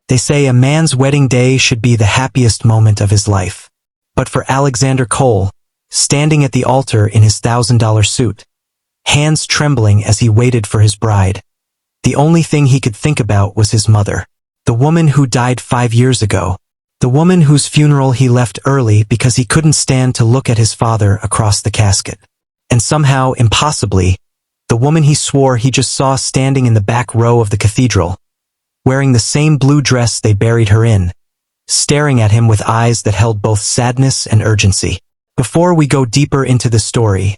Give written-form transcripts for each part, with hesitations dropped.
They say a man's wedding day should be the happiest moment of his life. But for Alexander Cole, standing at the altar in his $1,000 suit, hands trembling as he waited for his bride, the only thing he could think about was his mother, the woman who died 5 years ago, the woman whose funeral he left early because he couldn't stand to look at his father across the casket. And somehow, impossibly, the woman he swore he just saw standing in the back row of the cathedral, wearing the same blue dress they buried her in, staring at him with eyes that held both sadness and urgency. Before we go deeper into the story,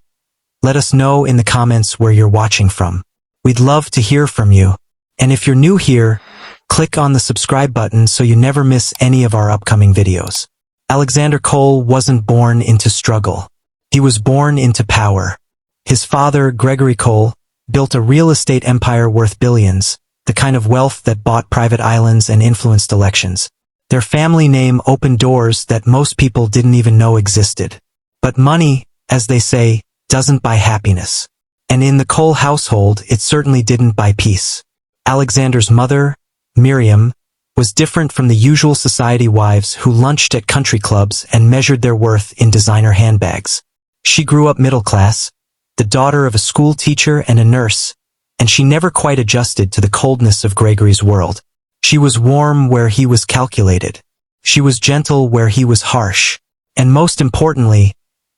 let us know in the comments where you're watching from. We'd love to hear from you. And if you're new here, click on the subscribe button so you never miss any of our upcoming videos. Alexander Cole wasn't born into struggle. He was born into power. His father, Gregory Cole, built a real estate empire worth billions, the kind of wealth that bought private islands and influenced elections. Their family name opened doors that most people didn't even know existed. But money, as they say, doesn't buy happiness. And in the Cole household, it certainly didn't buy peace. Alexander's mother, Miriam, was different from the usual society wives who lunched at country clubs and measured their worth in designer handbags. She grew up middle class, the daughter of a school teacher and a nurse, and she never quite adjusted to the coldness of Gregory's world. She was warm where he was calculated. She was gentle where he was harsh. And most importantly,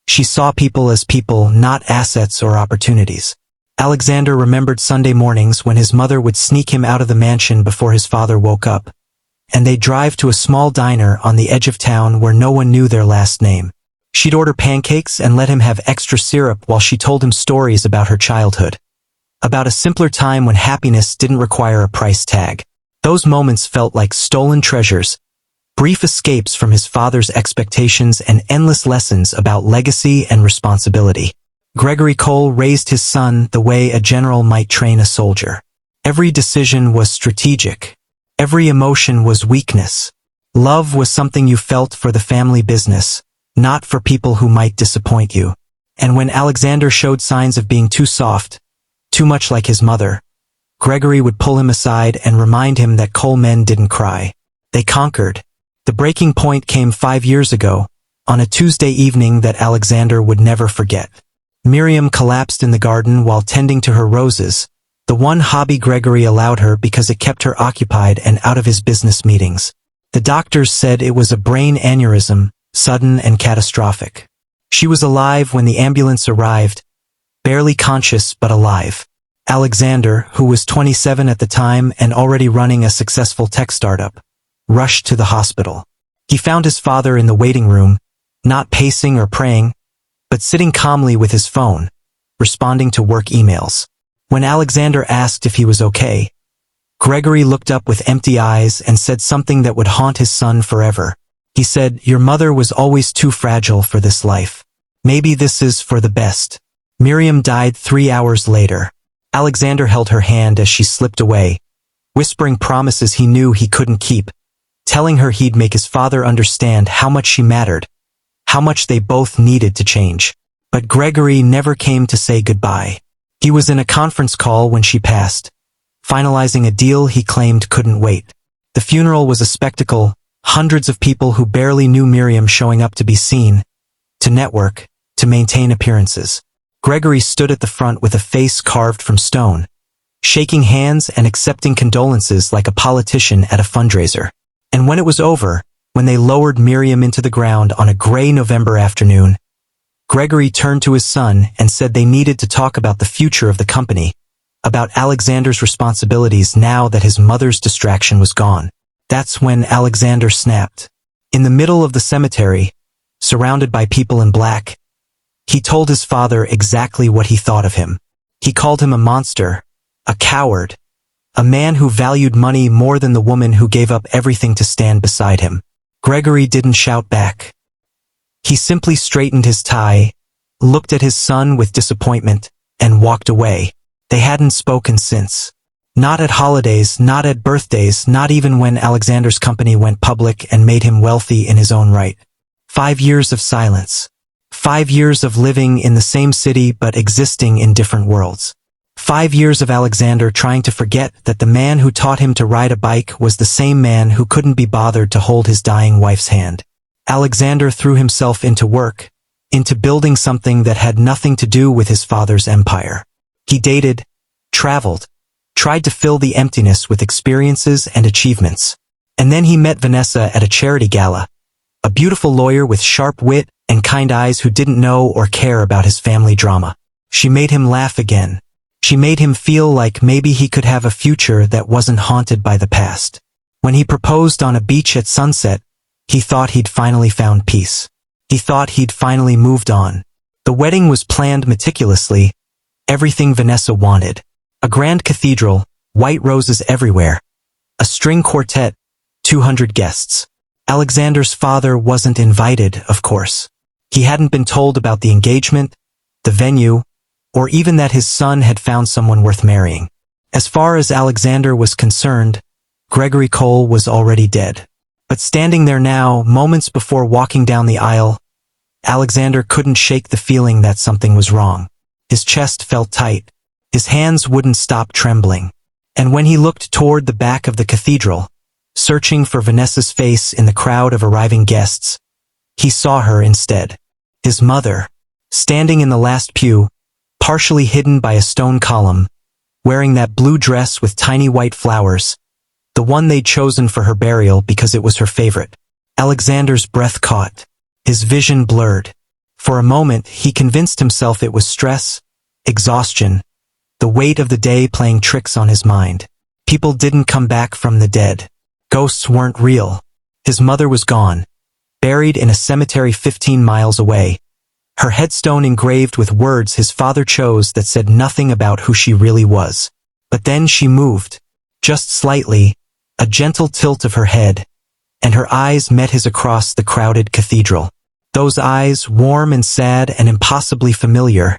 she saw people as people, not assets or opportunities. Alexander remembered Sunday mornings when his mother would sneak him out of the mansion before his father woke up, and they'd drive to a small diner on the edge of town where no one knew their last name. She'd order pancakes and let him have extra syrup while she told him stories about her childhood, about a simpler time when happiness didn't require a price tag. Those moments felt like stolen treasures, brief escapes from his father's expectations and endless lessons about legacy and responsibility. Gregory Cole raised his son the way a general might train a soldier. Every decision was strategic. Every emotion was weakness. Love was something you felt for the family business, not for people who might disappoint you. And when Alexander showed signs of being too soft, too much like his mother, Gregory would pull him aside and remind him that Cole men didn't cry. They conquered. The breaking point came 5 years ago, on a Tuesday evening that Alexander would never forget. Miriam collapsed in the garden while tending to her roses, the one hobby Gregory allowed her because it kept her occupied and out of his business meetings. The doctors said it was a brain aneurysm, sudden and catastrophic. She was alive when the ambulance arrived, barely conscious but alive. Alexander, who was 27 at the time and already running a successful tech startup, rushed to the hospital. He found his father in the waiting room, not pacing or praying, but sitting calmly with his phone, responding to work emails. When Alexander asked if he was okay, Gregory looked up with empty eyes and said something that would haunt his son forever. He said, "Your mother was always too fragile for this life. Maybe this is for the best." Miriam died 3 hours later. Alexander held her hand as she slipped away, whispering promises he knew he couldn't keep, telling her he'd make his father understand how much she mattered, how much they both needed to change. But Gregory never came to say goodbye. He was in a conference call when she passed, finalizing a deal he claimed couldn't wait. The funeral was a spectacle, hundreds of people who barely knew Miriam showing up to be seen, to network, to maintain appearances. Gregory stood at the front with a face carved from stone, shaking hands and accepting condolences like a politician at a fundraiser. And when it was over, when they lowered Miriam into the ground on a gray November afternoon, Gregory turned to his son and said they needed to talk about the future of the company, about Alexander's responsibilities now that his mother's distraction was gone. That's when Alexander snapped. In the middle of the cemetery, surrounded by people in black, he told his father exactly what he thought of him. He called him a monster, a coward, a man who valued money more than the woman who gave up everything to stand beside him. Gregory didn't shout back. He simply straightened his tie, looked at his son with disappointment, and walked away. They hadn't spoken since. Not at holidays, not at birthdays, not even when Alexander's company went public and made him wealthy in his own right. 5 years of silence. 5 years of living in the same city but existing in different worlds. 5 years of Alexander trying to forget that the man who taught him to ride a bike was the same man who couldn't be bothered to hold his dying wife's hand. Alexander threw himself into work, into building something that had nothing to do with his father's empire. He dated, traveled, tried to fill the emptiness with experiences and achievements. And then he met Vanessa at a charity gala, a beautiful lawyer with sharp wit and kind eyes who didn't know or care about his family drama. She made him laugh again. She made him feel like maybe he could have a future that wasn't haunted by the past. When he proposed on a beach at sunset, he thought he'd finally found peace. He thought he'd finally moved on. The wedding was planned meticulously, everything Vanessa wanted. A grand cathedral, white roses everywhere. A string quartet, 200 guests. Alexander's father wasn't invited, of course. He hadn't been told about the engagement, the venue, or even that his son had found someone worth marrying. As far as Alexander was concerned, Gregory Cole was already dead. But standing there now, moments before walking down the aisle, Alexander couldn't shake the feeling that something was wrong. His chest felt tight. His hands wouldn't stop trembling. And when he looked toward the back of the cathedral, searching for Vanessa's face in the crowd of arriving guests, he saw her instead. His mother, standing in the last pew, partially hidden by a stone column, wearing that blue dress with tiny white flowers, the one they'd chosen for her burial because it was her favorite. Alexander's breath caught. His vision blurred. For a moment, he convinced himself it was stress, exhaustion, the weight of the day playing tricks on his mind. People didn't come back from the dead. Ghosts weren't real. His mother was gone, buried in a cemetery 15 miles away, her headstone engraved with words his father chose that said nothing about who she really was. But then she moved, just slightly, a gentle tilt of her head, and her eyes met his across the crowded cathedral. Those eyes, warm and sad and impossibly familiar,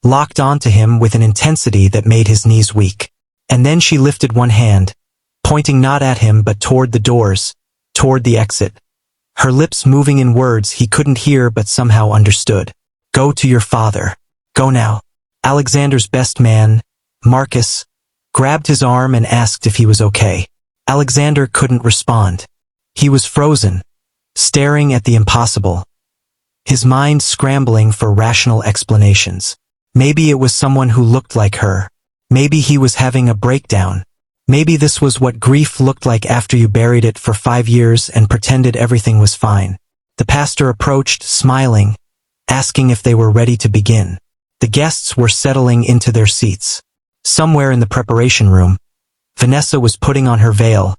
locked onto him with an intensity that made his knees weak. And then she lifted one hand, pointing not at him but toward the doors, toward the exit. Her lips moving in words he couldn't hear but somehow understood. Go to your father. Go now. Alexander's best man, Marcus, grabbed his arm and asked if he was okay. Alexander couldn't respond. He was frozen, staring at the impossible, his mind scrambling for rational explanations. Maybe it was someone who looked like her. Maybe he was having a breakdown. Maybe this was what grief looked like after you buried it for 5 years and pretended everything was fine. The pastor approached, smiling, asking if they were ready to begin. The guests were settling into their seats. Somewhere in the preparation room, Vanessa was putting on her veil,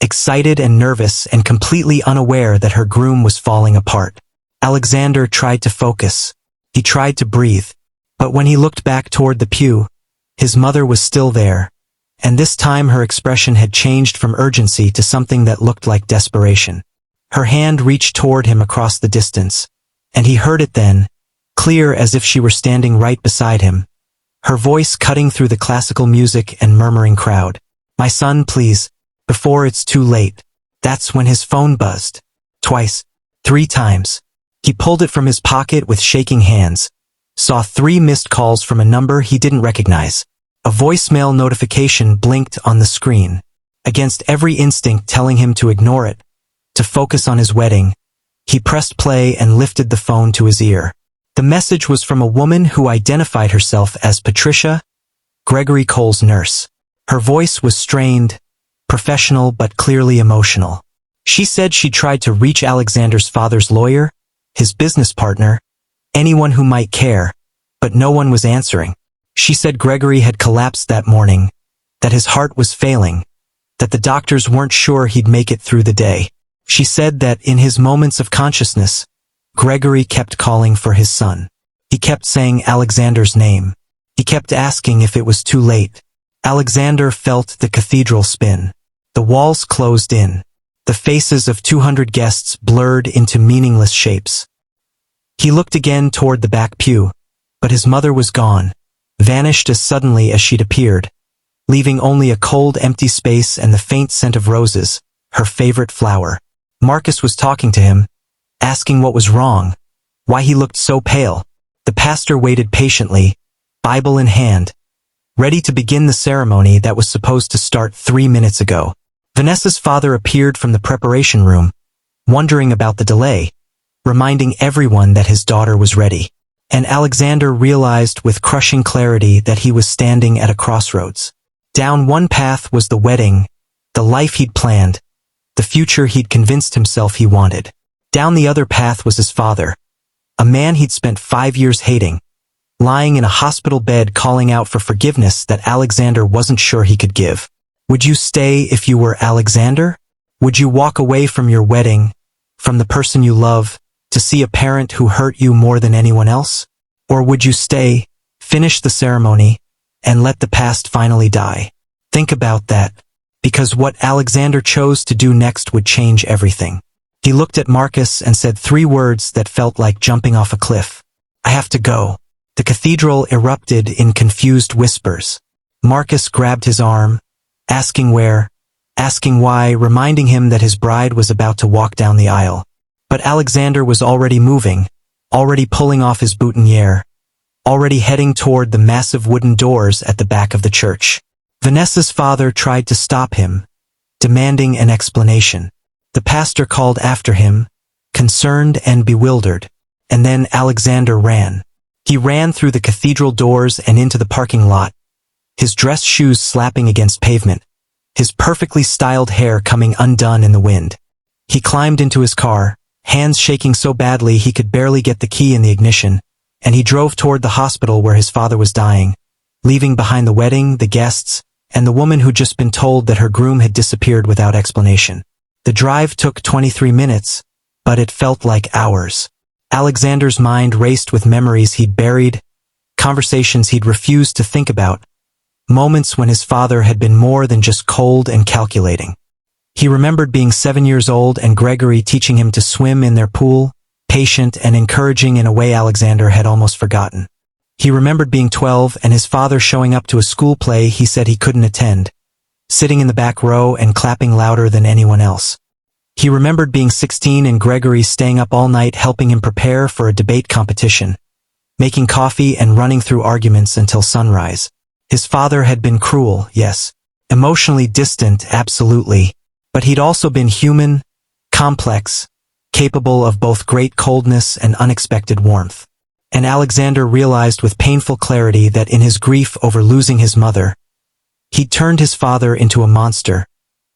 excited and nervous and completely unaware that her groom was falling apart. Alexander tried to focus. He tried to breathe. But when he looked back toward the pew, his mother was still there. And this time her expression had changed from urgency to something that looked like desperation. Her hand reached toward him across the distance, and he heard it then, clear as if she were standing right beside him, her voice cutting through the classical music and murmuring crowd. My son, please, before it's too late. That's when his phone buzzed. Twice. 3 times. He pulled it from his pocket with shaking hands, saw 3 missed calls from a number he didn't recognize. A voicemail notification blinked on the screen, against every instinct telling him to ignore it, to focus on his wedding. He pressed play and lifted the phone to his ear. The message was from a woman who identified herself as Patricia, Gregory Cole's nurse. Her voice was strained, professional but clearly emotional. She said she tried to reach Alexander's father's lawyer, his business partner, anyone who might care, but no one was answering. She said Gregory had collapsed that morning, that his heart was failing, that the doctors weren't sure he'd make it through the day. She said that in his moments of consciousness, Gregory kept calling for his son. He kept saying Alexander's name. He kept asking if it was too late. Alexander felt the cathedral spin. The walls closed in. The faces of 200 guests blurred into meaningless shapes. He looked again toward the back pew, but his mother was gone, vanished as suddenly as she'd appeared, leaving only a cold, empty space and the faint scent of roses, her favorite flower. Marcus was talking to him, asking what was wrong, why he looked so pale. The pastor waited patiently, Bible in hand, ready to begin the ceremony that was supposed to start 3 minutes ago. Vanessa's father appeared from the preparation room, wondering about the delay, reminding everyone that his daughter was ready. And Alexander realized with crushing clarity that he was standing at a crossroads. Down one path was the wedding, the life he'd planned, the future he'd convinced himself he wanted. Down the other path was his father, a man he'd spent 5 years hating, lying in a hospital bed calling out for forgiveness that Alexander wasn't sure he could give. Would you stay if you were Alexander? Would you walk away from your wedding, from the person you love, to see a parent who hurt you more than anyone else? Or would you stay, finish the ceremony, and let the past finally die? Think about that, because what Alexander chose to do next would change everything. He looked at Marcus and said 3 words that felt like jumping off a cliff. I have to go. The cathedral erupted in confused whispers. Marcus grabbed his arm, asking where, asking why, reminding him that his bride was about to walk down the aisle. But Alexander was already moving, already pulling off his boutonniere, already heading toward the massive wooden doors at the back of the church. Vanessa's father tried to stop him, demanding an explanation. The pastor called after him, concerned and bewildered, and then Alexander ran. He ran through the cathedral doors and into the parking lot, his dress shoes slapping against pavement, his perfectly styled hair coming undone in the wind. He climbed into his car, hands shaking so badly he could barely get the key in the ignition, and he drove toward the hospital where his father was dying, leaving behind the wedding, the guests, and the woman who'd just been told that her groom had disappeared without explanation. The drive took 23 minutes, but it felt like hours. Alexander's mind raced with memories he'd buried, conversations he'd refused to think about, moments when his father had been more than just cold and calculating. He remembered being 7 years old and Gregory teaching him to swim in their pool, patient and encouraging in a way Alexander had almost forgotten. He remembered being 12 and his father showing up to a school play he said he couldn't attend, sitting in the back row and clapping louder than anyone else. He remembered being 16 and Gregory staying up all night helping him prepare for a debate competition, making coffee and running through arguments until sunrise. His father had been cruel, yes, emotionally distant, absolutely, but he'd also been human, complex, capable of both great coldness and unexpected warmth. And Alexander realized with painful clarity that in his grief over losing his mother, he'd turned his father into a monster,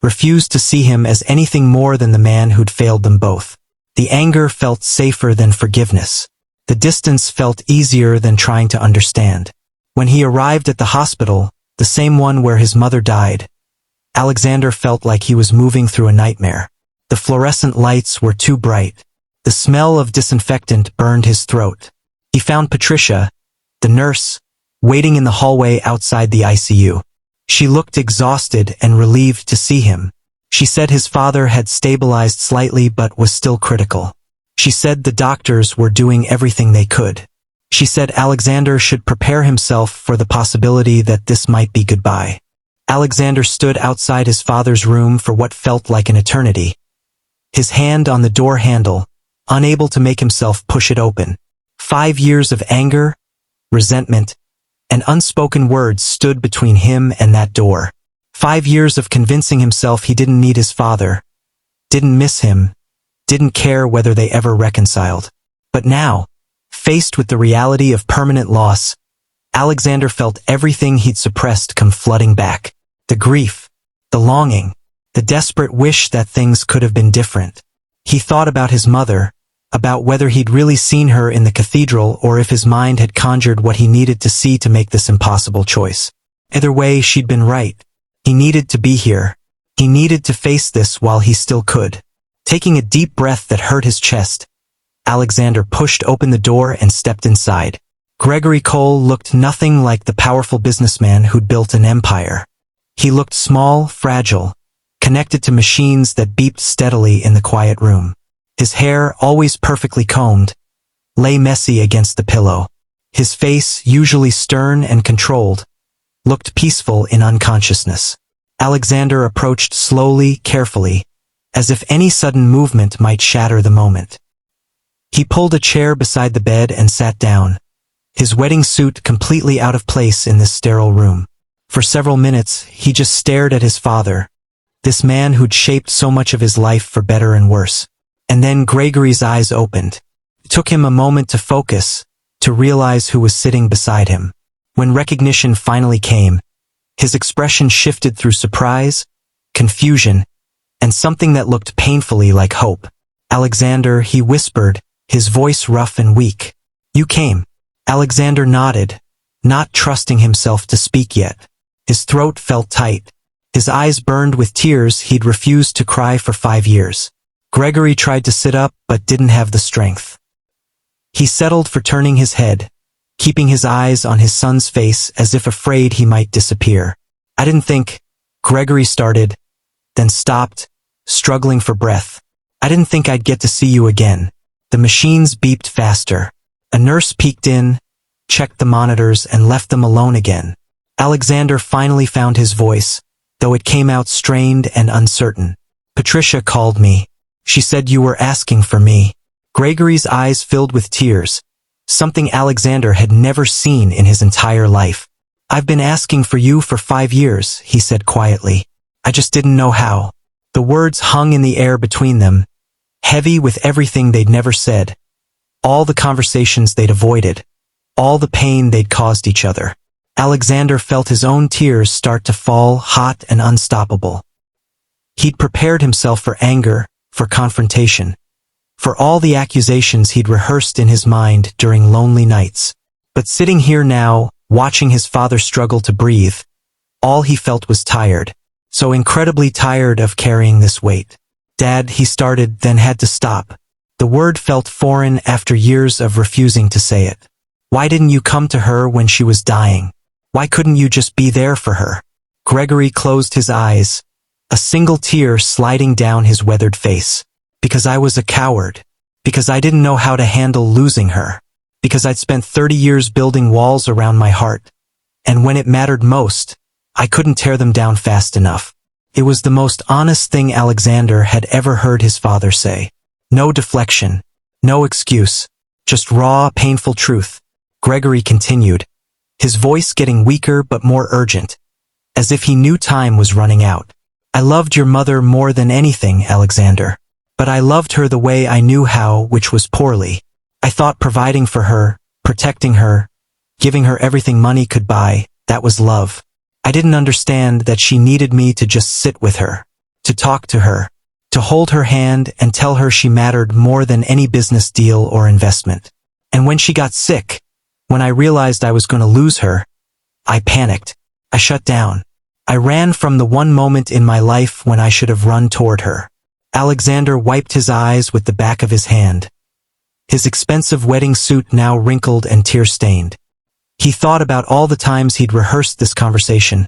refused to see him as anything more than the man who'd failed them both. The anger felt safer than forgiveness. The distance felt easier than trying to understand. When he arrived at the hospital, the same one where his mother died, Alexander felt like he was moving through a nightmare. The fluorescent lights were too bright. The smell of disinfectant burned his throat. He found Patricia, the nurse, waiting in the hallway outside the ICU. She looked exhausted and relieved to see him. She said his father had stabilized slightly but was still critical. She said the doctors were doing everything they could. She said Alexander should prepare himself for the possibility that this might be goodbye. Alexander stood outside his father's room for what felt like an eternity, his hand on the door handle, unable to make himself push it open. 5 years of anger, resentment, and unspoken words stood between him and that door. 5 years of convincing himself he didn't need his father, didn't miss him, didn't care whether they ever reconciled. But now, faced with the reality of permanent loss, Alexander felt everything he'd suppressed come flooding back. The grief, the longing, the desperate wish that things could have been different. He thought about his mother, about whether he'd really seen her in the cathedral or if his mind had conjured what he needed to see to make this impossible choice. Either way, she'd been right. He needed to be here. He needed to face this while he still could. Taking a deep breath that hurt his chest, Alexander pushed open the door and stepped inside. Gregory Cole looked nothing like the powerful businessman who'd built an empire. He looked small, fragile, connected to machines that beeped steadily in the quiet room. His hair, always perfectly combed, lay messy against the pillow. His face, usually stern and controlled, looked peaceful in unconsciousness. Alexander approached slowly, carefully, as if any sudden movement might shatter the moment. He pulled a chair beside the bed and sat down, his wedding suit completely out of place in this sterile room. For several minutes, he just stared at his father, this man who'd shaped so much of his life for better and worse. And then Gregory's eyes opened. It took him a moment to focus, to realize who was sitting beside him. When recognition finally came, his expression shifted through surprise, confusion, and something that looked painfully like hope. "Alexander," he whispered, his voice rough and weak. "You came." Alexander nodded, not trusting himself to speak yet. His throat felt tight. His eyes burned with tears he'd refused to cry for 5 years. Gregory tried to sit up but didn't have the strength. He settled for turning his head, keeping his eyes on his son's face as if afraid he might disappear. "I didn't think," Gregory started, then stopped, struggling for breath. "I didn't think I'd get to see you again." The machines beeped faster. A nurse peeked in, checked the monitors, and left them alone again. Alexander finally found his voice, though it came out strained and uncertain. "Patricia called me. She said you were asking for me." Gregory's eyes filled with tears, something Alexander had never seen in his entire life. "I've been asking for you for 5 years, he said quietly. "I just didn't know how." The words hung in the air between them, heavy with everything they'd never said, all the conversations they'd avoided, all the pain they'd caused each other. Alexander felt his own tears start to fall, hot and unstoppable. He'd prepared himself for anger, for confrontation, for all the accusations he'd rehearsed in his mind during lonely nights. But sitting here now, watching his father struggle to breathe, all he felt was tired, so incredibly tired of carrying this weight. "Dad," he started, then had to stop. The word felt foreign after years of refusing to say it. "Why didn't you come to her when she was dying? Why couldn't you just be there for her?" Gregory closed his eyes, a single tear sliding down his weathered face. "Because I was a coward. Because I didn't know how to handle losing her. Because I'd spent 30 years building walls around my heart. And when it mattered most, I couldn't tear them down fast enough." It was the most honest thing Alexander had ever heard his father say. No deflection, no excuse, just raw, painful truth. Gregory continued, his voice getting weaker but more urgent, as if he knew time was running out. "I loved your mother more than anything, Alexander. But I loved her the way I knew how, which was poorly. I thought providing for her, protecting her, giving her everything money could buy, that was love. I didn't understand that she needed me to just sit with her, to talk to her, to hold her hand and tell her she mattered more than any business deal or investment. And when she got sick, when I realized I was going to lose her, I panicked. I shut down. I ran from the one moment in my life when I should have run toward her." Alexander wiped his eyes with the back of his hand, his expensive wedding suit now wrinkled and tear-stained. He thought about all the times he'd rehearsed this conversation,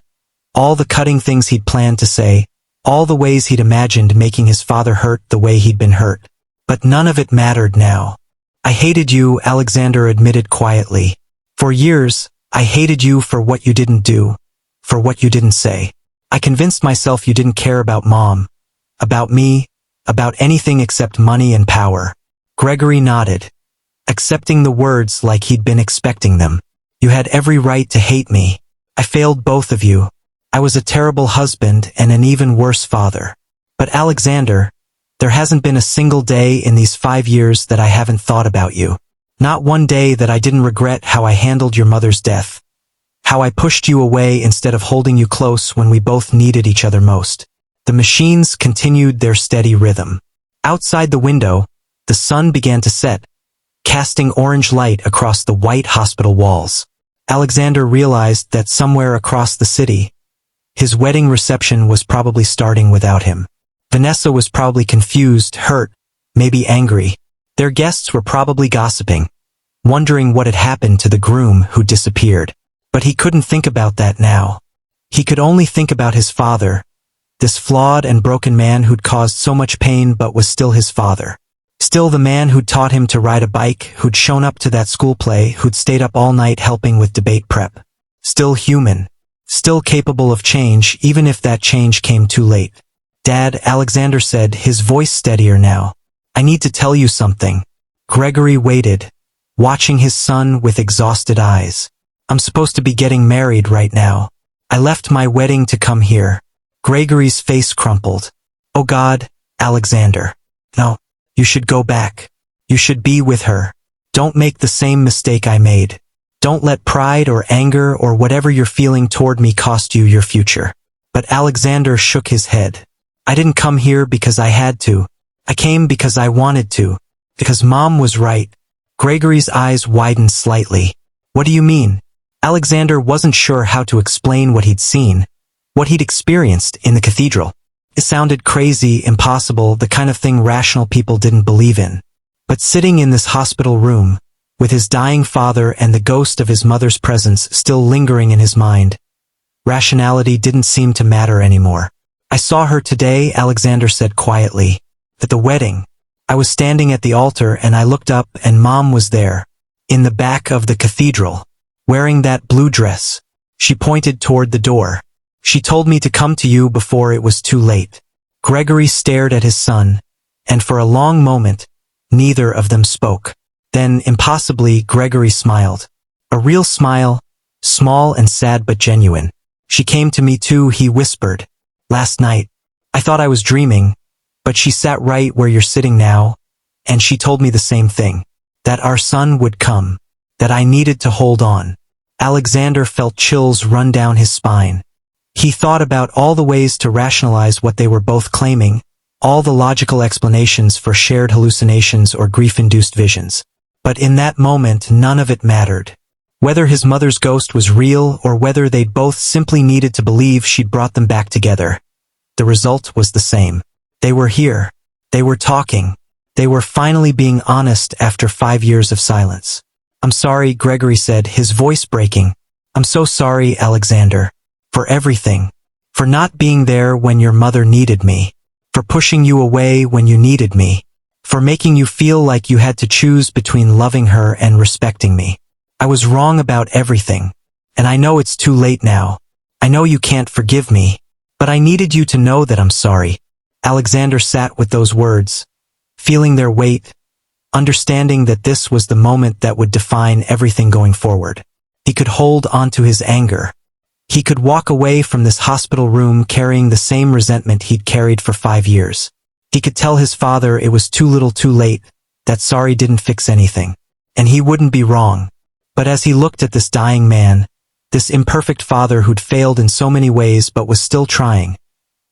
all the cutting things he'd planned to say, all the ways he'd imagined making his father hurt the way he'd been hurt. But none of it mattered now. "I hated you," Alexander admitted quietly. "For years, I hated you for what you didn't do, for what you didn't say. I convinced myself you didn't care about Mom, about me, about anything except money and power." Gregory nodded, accepting the words like he'd been expecting them. "You had every right to hate me. I failed both of you. I was a terrible husband and an even worse father. But Alexander, there hasn't been a single day in these 5 years that I haven't thought about you. Not one day that I didn't regret how I handled your mother's death, how I pushed you away instead of holding you close when we both needed each other most." The machines continued their steady rhythm. Outside the window, the sun began to set, casting orange light across the white hospital walls. Alexander realized that somewhere across the city, his wedding reception was probably starting without him. Vanessa was probably confused, hurt, maybe angry. Their guests were probably gossiping, wondering what had happened to the groom who disappeared. But he couldn't think about that now. He could only think about his father, this flawed and broken man who'd caused so much pain but was still his father. Still the man who'd taught him to ride a bike, who'd shown up to that school play, who'd stayed up all night helping with debate prep. Still human. Still capable of change, even if that change came too late. "Dad," Alexander said, his voice steadier now. "I need to tell you something." Gregory waited, watching his son with exhausted eyes. I'm supposed to be getting married right now. I left my wedding to come here. Gregory's face crumpled. Oh God, Alexander. No, you should go back. You should be with her. Don't make the same mistake I made. Don't let pride or anger or whatever you're feeling toward me cost you your future. But Alexander shook his head. I didn't come here because I had to. I came because I wanted to. Because Mom was right. Gregory's eyes widened slightly. What do you mean? Alexander wasn't sure how to explain what he'd seen, what he'd experienced in the cathedral. It sounded crazy, impossible, the kind of thing rational people didn't believe in. But sitting in this hospital room, with his dying father and the ghost of his mother's presence still lingering in his mind, rationality didn't seem to matter anymore. I saw her today, Alexander said quietly. At the wedding. I was standing at the altar and I looked up and Mom was there, in the back of the cathedral, wearing that blue dress. She pointed toward the door. She told me to come to you before it was too late. Gregory stared at his son, and for a long moment, neither of them spoke. Then, impossibly, Gregory smiled. A real smile, small and sad but genuine. She came to me too, he whispered. Last night. I thought I was dreaming, but she sat right where you're sitting now, and she told me the same thing. That our son would come. That I needed to hold on. Alexander felt chills run down his spine. He thought about all the ways to rationalize what they were both claiming, all the logical explanations for shared hallucinations or grief-induced visions. But in that moment, none of it mattered. Whether his mother's ghost was real or whether they'd both simply needed to believe she'd brought them back together, the result was the same. They were here. They were talking. They were finally being honest after 5 years of silence. I'm sorry, Gregory said, his voice breaking. I'm so sorry, Alexander. For everything. For not being there when your mother needed me. For pushing you away when you needed me. For making you feel like you had to choose between loving her and respecting me. I was wrong about everything. And I know it's too late now. I know you can't forgive me. But I needed you to know that I'm sorry. Alexander sat with those words, feeling their weight, understanding that this was the moment that would define everything going forward. He could hold onto his anger. He could walk away from this hospital room carrying the same resentment he'd carried for 5 years. He could tell his father it was too little too late, that sorry didn't fix anything. And he wouldn't be wrong. But as he looked at this dying man, this imperfect father who'd failed in so many ways but was still trying,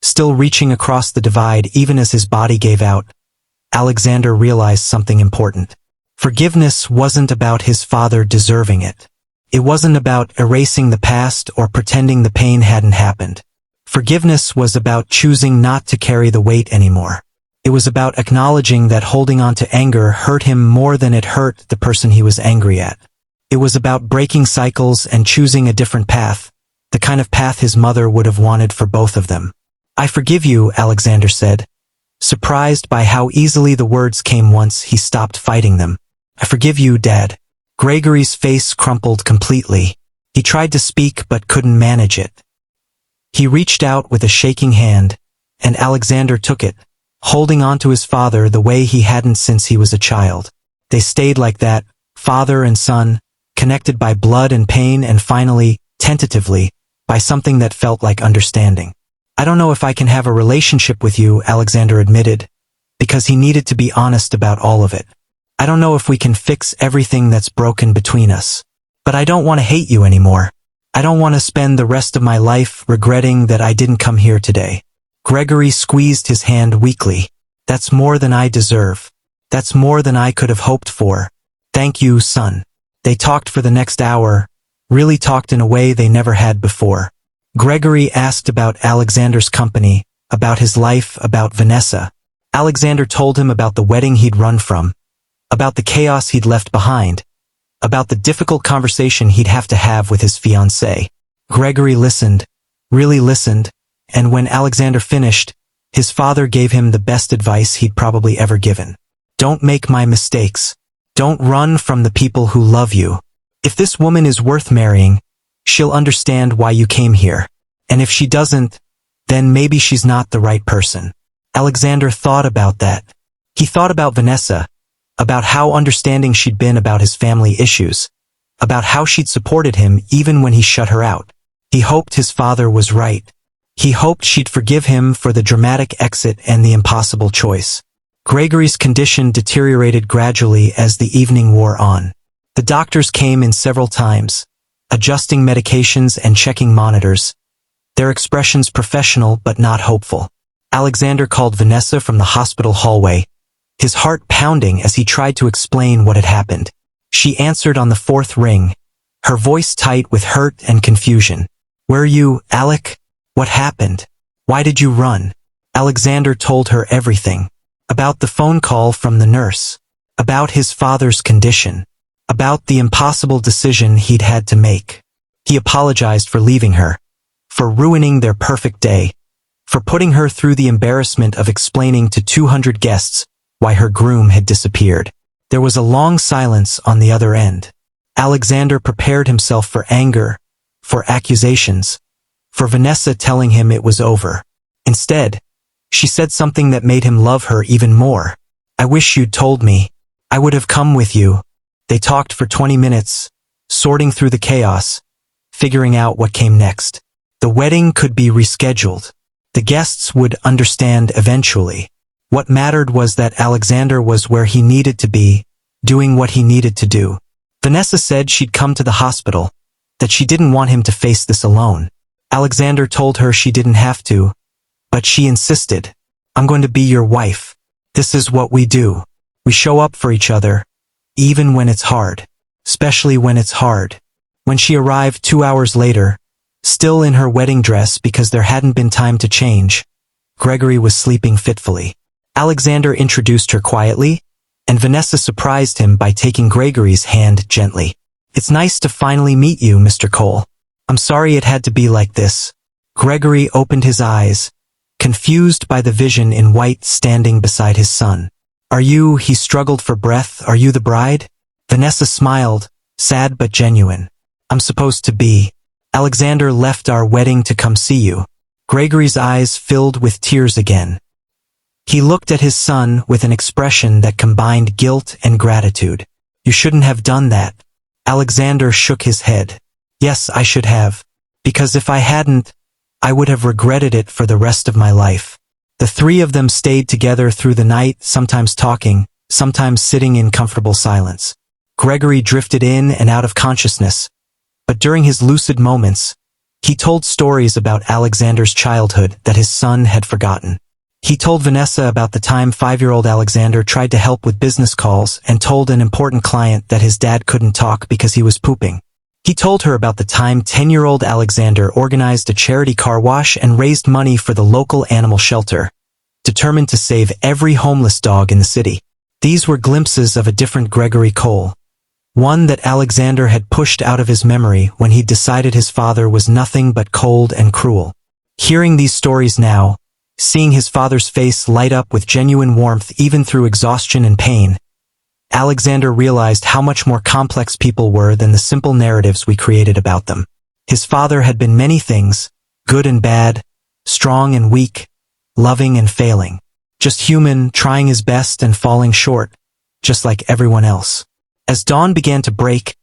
still reaching across the divide even as his body gave out, Alexander realized something important. Forgiveness wasn't about his father deserving it. It wasn't about erasing the past or pretending the pain hadn't happened. Forgiveness was about choosing not to carry the weight anymore. It was about acknowledging that holding on to anger hurt him more than it hurt the person he was angry at. It was about breaking cycles and choosing a different path, the kind of path his mother would have wanted for both of them. I forgive you, Alexander said, surprised by how easily the words came once he stopped fighting them. I forgive you, Dad. Gregory's face crumpled completely. He tried to speak but couldn't manage it. He reached out with a shaking hand, and Alexander took it, holding on to his father the way he hadn't since he was a child. They stayed like that, father and son, connected by blood and pain and finally, tentatively, by something that felt like understanding. I don't know if I can have a relationship with you, Alexander admitted, because he needed to be honest about all of it. I don't know if we can fix everything that's broken between us. But I don't want to hate you anymore. I don't want to spend the rest of my life regretting that I didn't come here today. Gregory squeezed his hand weakly. That's more than I deserve. That's more than I could have hoped for. Thank you, son. They talked for the next hour, really talked in a way they never had before. Gregory asked about Alexander's company, about his life, about Vanessa. Alexander told him about the wedding he'd run from, about the chaos he'd left behind, about the difficult conversation he'd have to have with his fiancée. Gregory listened, really listened, and when Alexander finished, his father gave him the best advice he'd probably ever given. Don't make my mistakes. Don't run from the people who love you. If this woman is worth marrying, she'll understand why you came here. And if she doesn't, then maybe she's not the right person. Alexander thought about that. He thought about Vanessa, about how understanding she'd been about his family issues, about how she'd supported him even when he shut her out. He hoped his father was right. He hoped she'd forgive him for the dramatic exit and the impossible choice. Gregory's condition deteriorated gradually as the evening wore on. The doctors came in several times, adjusting medications and checking monitors, their expressions professional but not hopeful. Alexander called Vanessa from the hospital hallway, his heart pounding as he tried to explain what had happened. She answered on the fourth ring, her voice tight with hurt and confusion. "Where are you, Alec? What happened? Why did you run?" Alexander told her everything. About the phone call from the nurse. About his father's condition. About the impossible decision he'd had to make. He apologized for leaving her, for ruining their perfect day, for putting her through the embarrassment of explaining to 200 guests why her groom had disappeared. There was a long silence on the other end. Alexander prepared himself for anger, for accusations, for Vanessa telling him it was over. Instead, she said something that made him love her even more. "I wish you'd told me. I would have come with you." They talked for 20 minutes, sorting through the chaos, figuring out what came next. The wedding could be rescheduled. The guests would understand eventually. What mattered was that Alexander was where he needed to be, doing what he needed to do. Vanessa said she'd come to the hospital, that she didn't want him to face this alone. Alexander told her she didn't have to, but she insisted. "I'm going to be your wife. This is what we do. We show up for each other, even when it's hard. Especially when it's hard." When she arrived 2 hours later, still in her wedding dress because there hadn't been time to change, Gregory was sleeping fitfully. Alexander introduced her quietly, and Vanessa surprised him by taking Gregory's hand gently. "It's nice to finally meet you, Mr. Cole. I'm sorry it had to be like this." Gregory opened his eyes, confused by the vision in white standing beside his son. "Are you," he struggled for breath, "are you the bride?" Vanessa smiled, sad but genuine. "I'm supposed to be. Alexander left our wedding to come see you." Gregory's eyes filled with tears again. He looked at his son with an expression that combined guilt and gratitude. "You shouldn't have done that." Alexander shook his head. "Yes, I should have. Because if I hadn't, I would have regretted it for the rest of my life." The three of them stayed together through the night, sometimes talking, sometimes sitting in comfortable silence. Gregory drifted in and out of consciousness, but during his lucid moments, he told stories about Alexander's childhood that his son had forgotten. He told Vanessa about the time 5-year-old Alexander tried to help with business calls and told an important client that his dad couldn't talk because he was pooping. He told her about the time 10-year-old Alexander organized a charity car wash and raised money for the local animal shelter, determined to save every homeless dog in the city. These were glimpses of a different Gregory Cole, one that Alexander had pushed out of his memory when he decided his father was nothing but cold and cruel. Hearing these stories now, seeing his father's face light up with genuine warmth even through exhaustion and pain, Alexander realized how much more complex people were than the simple narratives we created about them. His father had been many things, good and bad, strong and weak, loving and failing. Just human, trying his best and falling short, just like everyone else. As dawn began to break,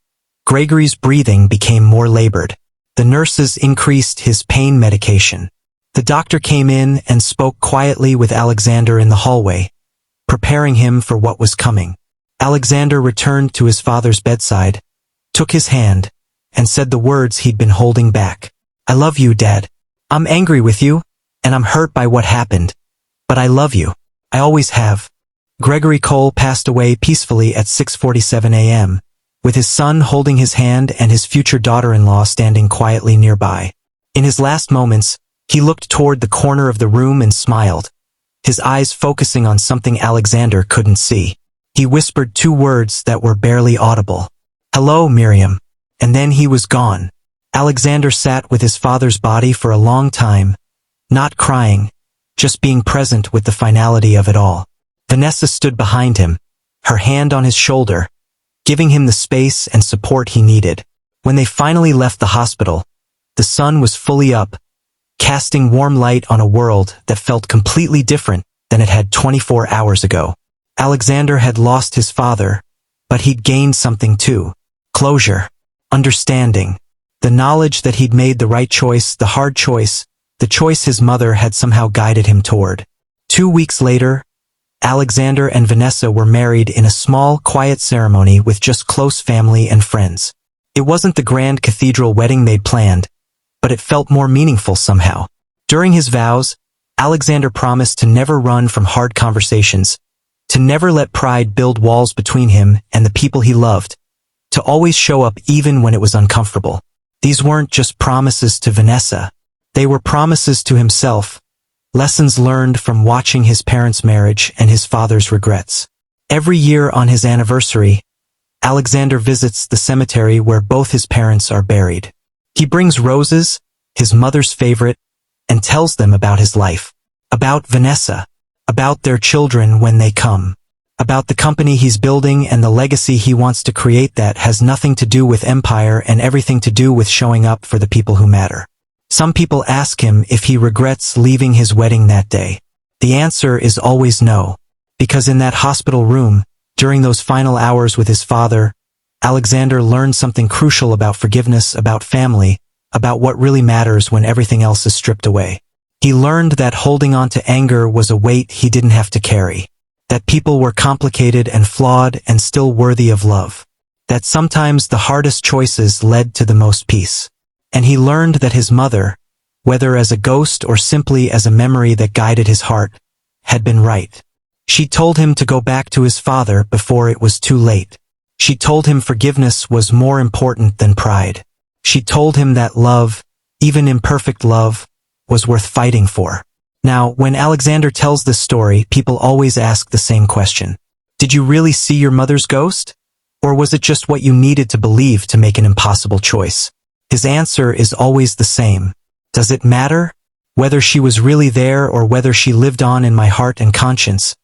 Gregory's breathing became more labored. The nurses increased his pain medication. The doctor came in and spoke quietly with Alexander in the hallway, preparing him for what was coming. Alexander returned to his father's bedside, took his hand, and said the words he'd been holding back. "I love you, Dad. I'm angry with you, and I'm hurt by what happened. But I love you. I always have." Gregory Cole passed away peacefully at 6:47 a.m., with his son holding his hand and his future daughter-in-law standing quietly nearby. In his last moments, he looked toward the corner of the room and smiled, his eyes focusing on something Alexander couldn't see. He whispered 2 words that were barely audible. "Hello, Miriam." And then he was gone. Alexander sat with his father's body for a long time, not crying, just being present with the finality of it all. Vanessa stood behind him, her hand on his shoulder, giving him the space and support he needed. When they finally left the hospital, the sun was fully up, casting warm light on a world that felt completely different than it had 24 hours ago. Alexander had lost his father, but he'd gained something too. Closure. Understanding. The knowledge that he'd made the right choice, the hard choice, the choice his mother had somehow guided him toward. 2 weeks later, Alexander and Vanessa were married in a small, quiet ceremony with just close family and friends. It wasn't the grand cathedral wedding they'd planned, but it felt more meaningful somehow. During his vows, Alexander promised to never run from hard conversations, to never let pride build walls between him and the people he loved, to always show up even when it was uncomfortable. These weren't just promises to Vanessa. They were promises to himself, lessons learned from watching his parents' marriage and his father's regrets. Every year on his anniversary, Alexander visits the cemetery where both his parents are buried. He brings roses, his mother's favorite, and tells them about his life, about Vanessa, about their children when they come, about the company he's building and the legacy he wants to create that has nothing to do with empire and everything to do with showing up for the people who matter. Some people ask him if he regrets leaving his wedding that day. The answer is always no, because in that hospital room, during those final hours with his father, Alexander learned something crucial about forgiveness, about family, about what really matters when everything else is stripped away. He learned that holding on to anger was a weight he didn't have to carry, that people were complicated and flawed and still worthy of love, that sometimes the hardest choices led to the most peace. And he learned that his mother, whether as a ghost or simply as a memory that guided his heart, had been right. She told him to go back to his father before it was too late. She told him forgiveness was more important than pride. She told him that love, even imperfect love, was worth fighting for. Now, when Alexander tells this story, people always ask the same question. Did you really see your mother's ghost? Or was it just what you needed to believe to make an impossible choice? His answer is always the same. Does it matter? Whether she was really there or whether she lived on in my heart and conscience,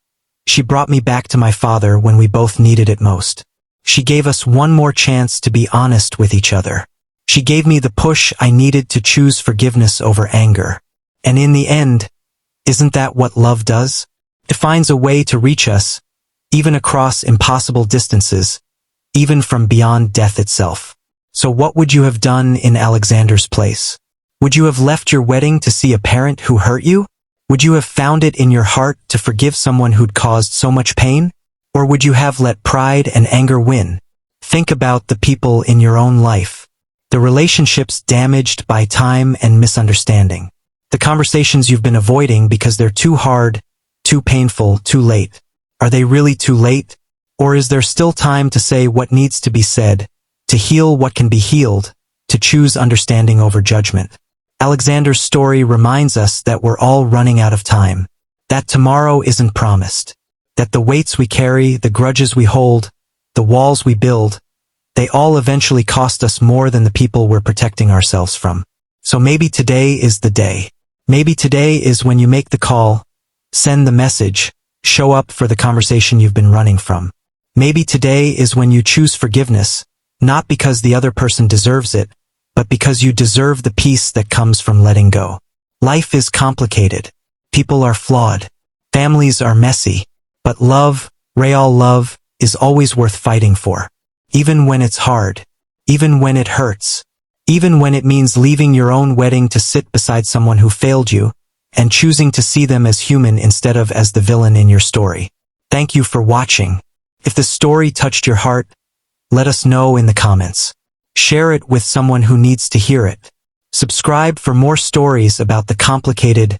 she brought me back to my father when we both needed it most. She gave us one more chance to be honest with each other. She gave me the push I needed to choose forgiveness over anger. And in the end, isn't that what love does? It finds a way to reach us, even across impossible distances, even from beyond death itself. So what would you have done in Alexander's place? Would you have left your wedding to see a parent who hurt you? Would you have found it in your heart to forgive someone who'd caused so much pain? Or would you have let pride and anger win? Think about the people in your own life, the relationships damaged by time and misunderstanding, the conversations you've been avoiding because they're too hard, too painful, too late. Are they really too late? Or is there still time to say what needs to be said, to heal what can be healed, to choose understanding over judgment? Alexander's story reminds us that we're all running out of time, that tomorrow isn't promised, that the weights we carry, the grudges we hold, the walls we build, they all eventually cost us more than the people we're protecting ourselves from. So maybe today is the day. Maybe today is when you make the call, send the message, show up for the conversation you've been running from. Maybe today is when you choose forgiveness, not because the other person deserves it, but because you deserve the peace that comes from letting go. Life is complicated. People are flawed. Families are messy. But love, real love, is always worth fighting for. Even when it's hard. Even when it hurts. Even when it means leaving your own wedding to sit beside someone who failed you, and choosing to see them as human instead of as the villain in your story. Thank you for watching. If the story touched your heart, let us know in the comments. Share it with someone who needs to hear it. Subscribe for more stories about the complicated,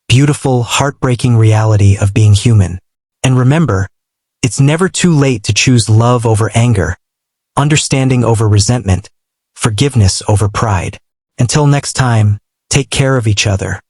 beautiful, heartbreaking reality of being human. And remember, it's never too late to choose love over anger, understanding over resentment, forgiveness over pride. Until next time, take care of each other.